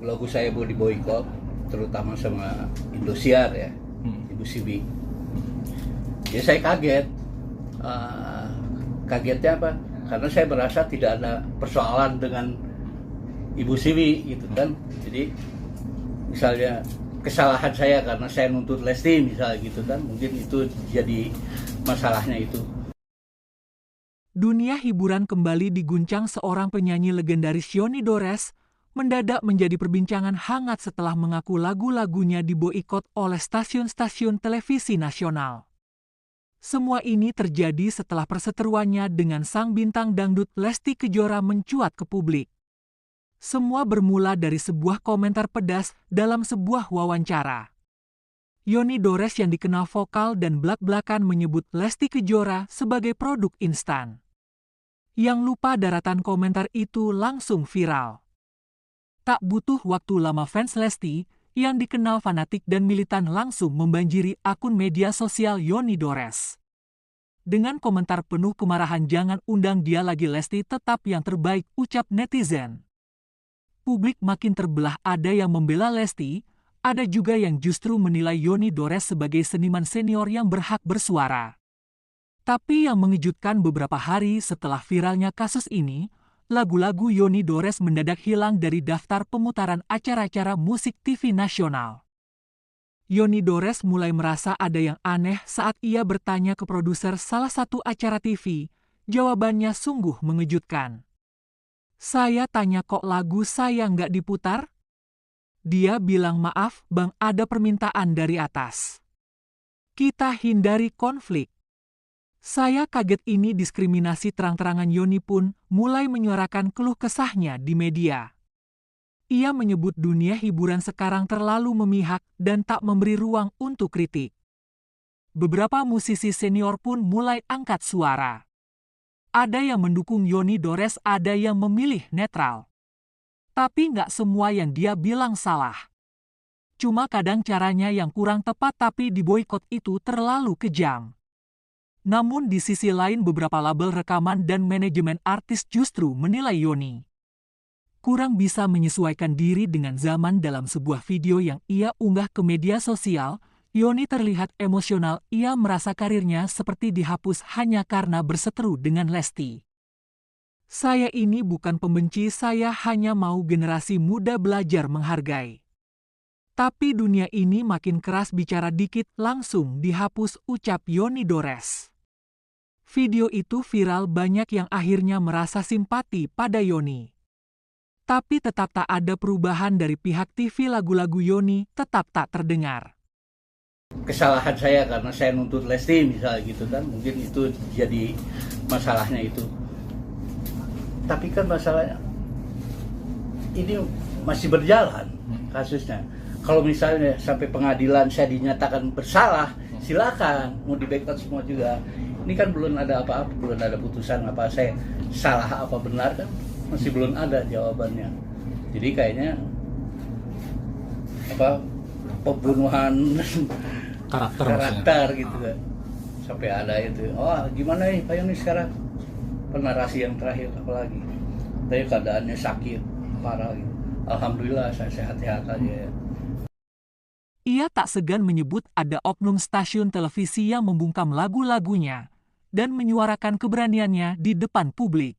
lagu saya mau diboykot, terutama sama Indosiar ya, Ibu Sibi. Ya saya kaget. Kagetnya apa? Karena saya merasa tidak ada persoalan dengan Ibu Sibi gitu kan. Jadi misalnya kesalahan saya karena saya nuntut Lesti misalnya gitu kan, mungkin itu jadi masalahnya itu. Dunia hiburan kembali diguncang seorang penyanyi legendaris Yoni Dores, mendadak menjadi perbincangan hangat setelah mengaku lagu-lagunya diboikot oleh stasiun-stasiun televisi nasional. Semua ini terjadi setelah perseteruannya dengan sang bintang dangdut Lesti Kejora mencuat ke publik. Semua bermula dari sebuah komentar pedas dalam sebuah wawancara. Yoni Dores yang dikenal vokal dan blak-blakan menyebut Lesti Kejora sebagai produk instan. Yang lupa daratan komentar itu langsung viral. Tak butuh waktu lama fans Lesti yang dikenal fanatik dan militan langsung membanjiri akun media sosial Yoni Dores. Dengan komentar penuh kemarahan, "Jangan undang dia lagi Lesti tetap yang terbaik," ucap netizen. Publik makin terbelah, ada yang membela Lesti, ada juga yang justru menilai Yoni Dores sebagai seniman senior yang berhak bersuara. Tapi yang mengejutkan, beberapa hari setelah viralnya kasus ini, lagu-lagu Yoni Dores mendadak hilang dari daftar pemutaran acara-acara musik TV nasional. Yoni Dores mulai merasa ada yang aneh saat ia bertanya ke produser salah satu acara TV. Jawabannya sungguh mengejutkan. "Saya tanya kok lagu saya nggak diputar?" Dia bilang, "Maaf bang, ada permintaan dari atas. Kita hindari konflik." Saya kaget, ini diskriminasi terang-terangan. Yoni pun mulai menyuarakan keluh kesahnya di media. Ia menyebut dunia hiburan sekarang terlalu memihak dan tak memberi ruang untuk kritik. Beberapa musisi senior pun mulai angkat suara. Ada yang mendukung Yoni Dores, ada yang memilih netral. Tapi nggak semua yang dia bilang salah. Cuma kadang caranya yang kurang tepat, tapi diboikot itu terlalu kejam. Namun di sisi lain, beberapa label rekaman dan manajemen artis justru menilai Yoni kurang bisa menyesuaikan diri dengan zaman. Dalam sebuah video yang ia unggah ke media sosial, Yoni terlihat emosional. Ia merasa karirnya seperti dihapus hanya karena berseteru dengan Lesti. "Saya ini bukan pembenci, saya hanya mau generasi muda belajar menghargai. Tapi dunia ini makin keras, bicara dikit langsung dihapus," ucap Yoni Dores. Video itu viral, banyak yang akhirnya merasa simpati pada Yoni. Tapi tetap tak ada perubahan dari pihak TV. Lagu-lagu Yoni tetap tak terdengar. Kesalahan saya karena saya nuntut Lesti misalnya gitu kan, mungkin itu jadi masalahnya itu. Tapi kan masalahnya ini masih berjalan kasusnya. Kalau misalnya sampai pengadilan saya dinyatakan bersalah, silakan mau di-boikot semua juga. Ini kan belum ada apa-apa, belum ada putusan apa saya salah apa benar kan, masih belum ada jawabannya. Jadi kayaknya apa, pembunuhan karakter gitu kan, sampai ada itu. Oh gimana nih Pak Yoni sekarang, penarasi yang terakhir apalagi, tapi keadaannya sakit parah gitu. Alhamdulillah saya sehat-sehat aja ya. Ia tak segan menyebut ada oknum stasiun televisi yang membungkam lagu-lagunya dan menyuarakan keberaniannya di depan publik.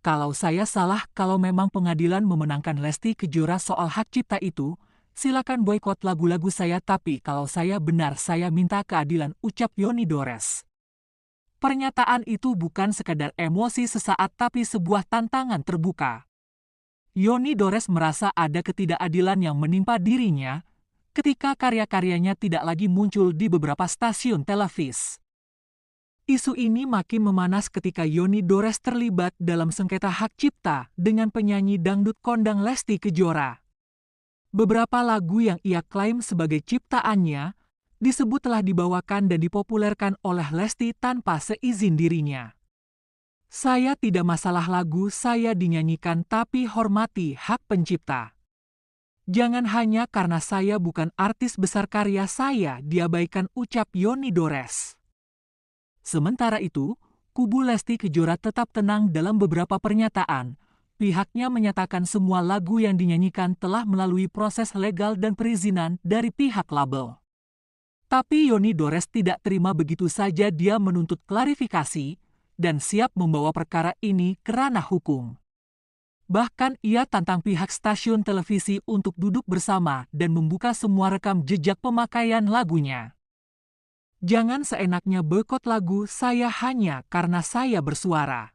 "Kalau saya salah, kalau memang pengadilan memenangkan Lesti Kejora soal hak cipta itu, silakan boikot lagu-lagu saya. Tapi kalau saya benar, saya minta keadilan," ucap Yoni Dores. Pernyataan itu bukan sekadar emosi sesaat, tapi sebuah tantangan terbuka. Yoni Dores merasa ada ketidakadilan yang menimpa dirinya ketika karya-karyanya tidak lagi muncul di beberapa stasiun televisi. Isu ini makin memanas ketika Yoni Dores terlibat dalam sengketa hak cipta dengan penyanyi dangdut kondang Lesti Kejora. Beberapa lagu yang ia klaim sebagai ciptaannya disebut telah dibawakan dan dipopulerkan oleh Lesti tanpa seizin dirinya. "Saya tidak masalah lagu saya dinyanyikan, tapi hormati hak pencipta. Jangan hanya karena saya bukan artis besar karya saya diabaikan," ucap Yoni Dores. Sementara itu, kubu Lesti Kejora tetap tenang dalam beberapa pernyataan. pihaknya menyatakan semua lagu yang dinyanyikan telah melalui proses legal dan perizinan dari pihak label. Tapi Yoni Dores tidak terima begitu saja, dia menuntut klarifikasi dan siap membawa perkara ini ke ranah hukum. Bahkan ia tantang pihak stasiun televisi untuk duduk bersama dan membuka semua rekam jejak pemakaian lagunya. Jangan seenaknya boikot lagu saya hanya karena saya bersuara.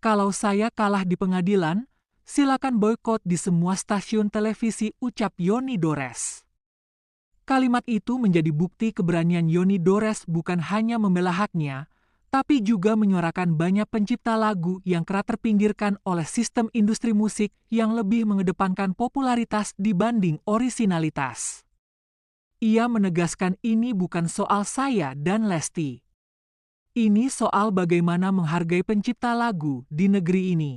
Kalau saya kalah di pengadilan, silakan boikot di semua stasiun televisi, ucap Yoni Dores. Kalimat itu menjadi bukti keberanian Yoni Dores bukan hanya membela haknya, tapi juga menyuarakan banyak pencipta lagu yang kerap terpinggirkan oleh sistem industri musik yang lebih mengedepankan popularitas dibanding orisinalitas. Ia menegaskan ini bukan soal saya dan Lesti. Ini soal bagaimana menghargai pencipta lagu di negeri ini.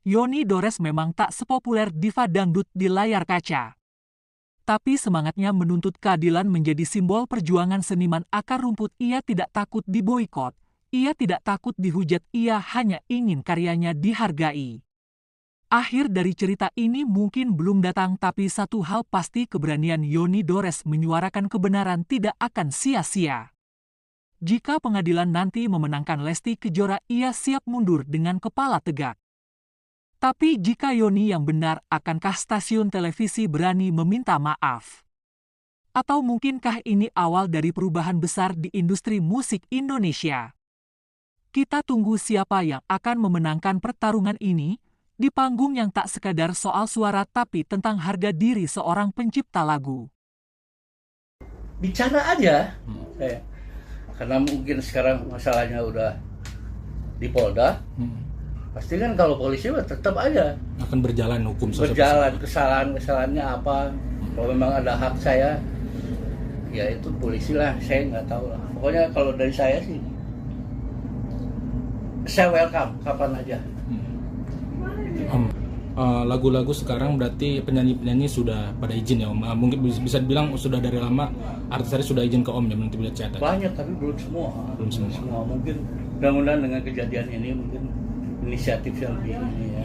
Yoni Dores memang tak sepopuler diva dangdut di layar kaca. Tapi semangatnya menuntut keadilan menjadi simbol perjuangan seniman akar rumput. Ia tidak takut diboikot, ia tidak takut dihujat, ia hanya ingin karyanya dihargai. Akhir dari cerita ini mungkin belum datang, tapi satu hal pasti, keberanian Yoni Dores menyuarakan kebenaran tidak akan sia-sia. Jika pengadilan nanti memenangkan Lesti Kejora, ia siap mundur dengan kepala tegak. Tapi jika Yoni yang benar, akankah stasiun televisi berani meminta maaf? Atau mungkinkah ini awal dari perubahan besar di industri musik Indonesia? Kita tunggu siapa yang akan memenangkan pertarungan ini, di panggung yang tak sekadar soal suara tapi tentang harga diri seorang pencipta lagu. Bicara aja, karena mungkin sekarang masalahnya udah di Polda. Pasti kan kalau polisi tetap aja akan berjalan hukum, berjalan kesalahannya apa. Kalau memang ada hak saya, ya itu polisi lah, saya nggak tahu lah. Pokoknya kalau dari saya sih, saya welcome kapan aja. Lagu-lagu sekarang berarti penyanyi-penyanyi sudah pada izin ya Om. Mungkin bisa dibilang sudah dari lama artis sudah izin ke Om ya, nanti bisa chat. Banyak tapi belum semua. Mungkin mudah-mudahan dengan kejadian ini mungkin inisiatif yang lebih ini ya.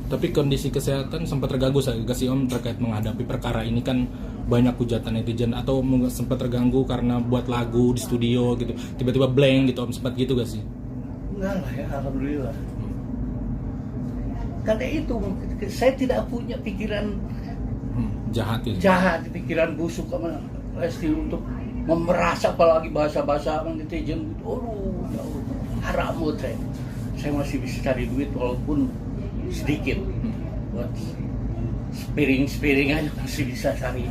Tapi kondisi kesehatan sempat terganggu saya sih Om terkait menghadapi perkara ini, kan banyak hujatan netizen, atau sempat terganggu karena buat lagu di studio gitu, tiba-tiba blank gitu Om, sempat gitu gak sih? Enggak lah ya, alhamdulillah. Karena itu saya tidak punya pikiran jahat gitu. Jahat, pikiran busuk sama Lesti untuk memeras, apalagi bahasa-bahasa netizen gitu. Aduh, haram buat saya. Saya masih bisa cari duit walaupun sedikit, buat spiring aja masih bisa cari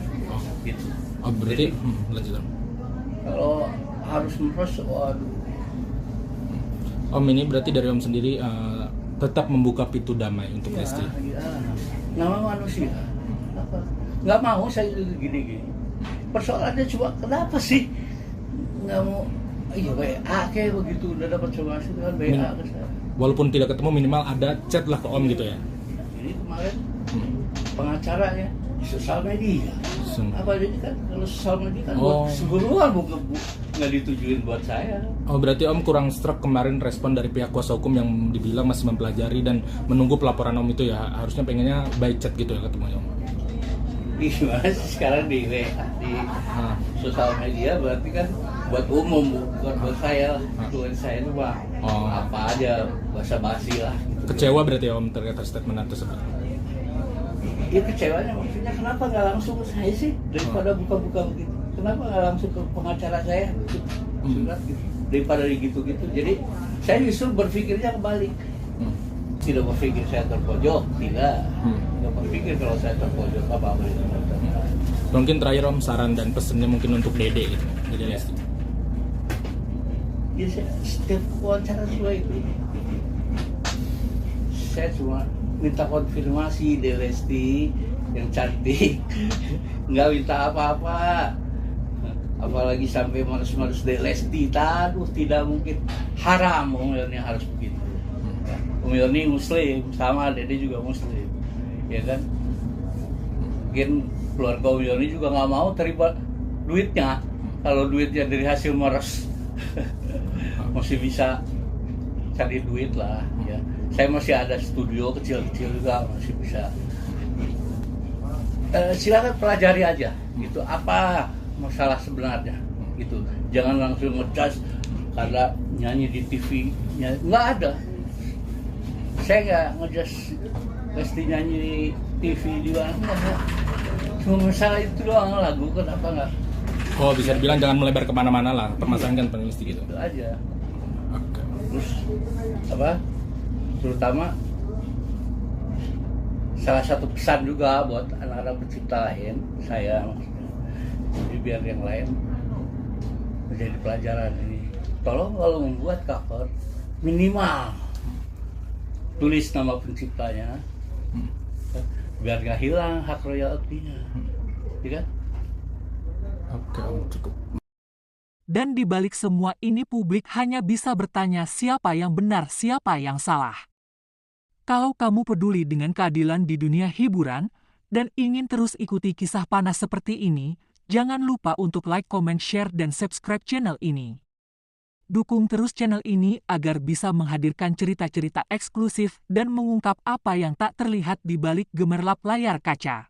gitu. Oh berarti lanjut. Kalau harus memeras, waduh. Om, ini berarti dari Om sendiri tetap membuka pintu damai untuk Lesti. Ya. Nama manusia, nggak mau saya gini-gini. Persoalannya cuma kenapa sih nggak mau? Iya WA kayak begitu, udah dapat somasi kan WA ke saya. Walaupun tidak ketemu, minimal ada chat lah ke Om gitu ya. Ini kemarin pengacaranya di sosial media. Apa ini kan kalau sosial media kan buat seburuan, bukan nggak ditujuin buat saya. Oh berarti Om kurang struck kemarin respon dari pihak kuasa hukum yang dibilang masih mempelajari dan menunggu pelaporan Om itu ya, harusnya pengennya by chat gitu ya ketemu Om. Gimana sih sekarang di WA, di sosial media berarti kan buat umum, bukan buat saya. Tuan saya itu mah apa aja basa-basi lah gitu. Kecewa berarti Om terkait statement tersebut? Iya kecewanya, maksudnya kenapa nggak langsung ke saya sih, daripada buka-buka begitu. Kenapa nggak langsung ke pengacara saya gitu, surat gitu, daripada gitu-gitu. Jadi saya justru berpikirnya kebalik. Tidak berpikir saya terpojok, tidak berpikir kalau saya terpojok apa-apa itu. Mungkin terakhir Om, saran dan pesannya mungkin untuk Dede gitu, Dede Lesti. Ya saya setiap wawancara semua itu, saya cuma minta konfirmasi Dede Lesti yang cantik, nggak minta apa-apa. Apalagi sampai marus-marus Dede Lesti, aduh tidak mungkin, haram umurnya harus begitu. Om Yoni muslim, sama Dede juga muslim, ya kan? Mungkin keluarga Om Yoni juga nggak mau terima duitnya. Kalau duitnya dari hasil meres, masih bisa cari duit lah, ya. Saya masih ada studio kecil-kecil juga, masih bisa. Silakan pelajari aja gitu, apa masalah sebenarnya gitu. Jangan langsung ngecas karena nyanyi di TV, nggak ada. Saya nggak ngejudge Lesti nyanyi di TV di mana, enggak. Cuma masalah itu doang, lagu kenapa nggak? Oh, bisa dibilang jangan melebar kemana-mana lah, permasalahan kan paling mesti gitu. Itu aja. Oke. Terus apa? Terutama salah satu pesan juga buat anak-anak pencipta lain, saya maksudnya, jadi biar yang lain menjadi pelajaran ini. Tolong kalau membuat cover minimal tulis nama penciptanya, biar nggak hilang hak royaltinya, ya kan? Oke, Om, cukup. Dan di balik semua ini publik hanya bisa bertanya siapa yang benar, siapa yang salah. Kalau kamu peduli dengan keadilan di dunia hiburan dan ingin terus ikuti kisah panas seperti ini, jangan lupa untuk like, comment, share, dan subscribe channel ini. Dukung terus channel ini agar bisa menghadirkan cerita-cerita eksklusif dan mengungkap apa yang tak terlihat di balik gemerlap layar kaca.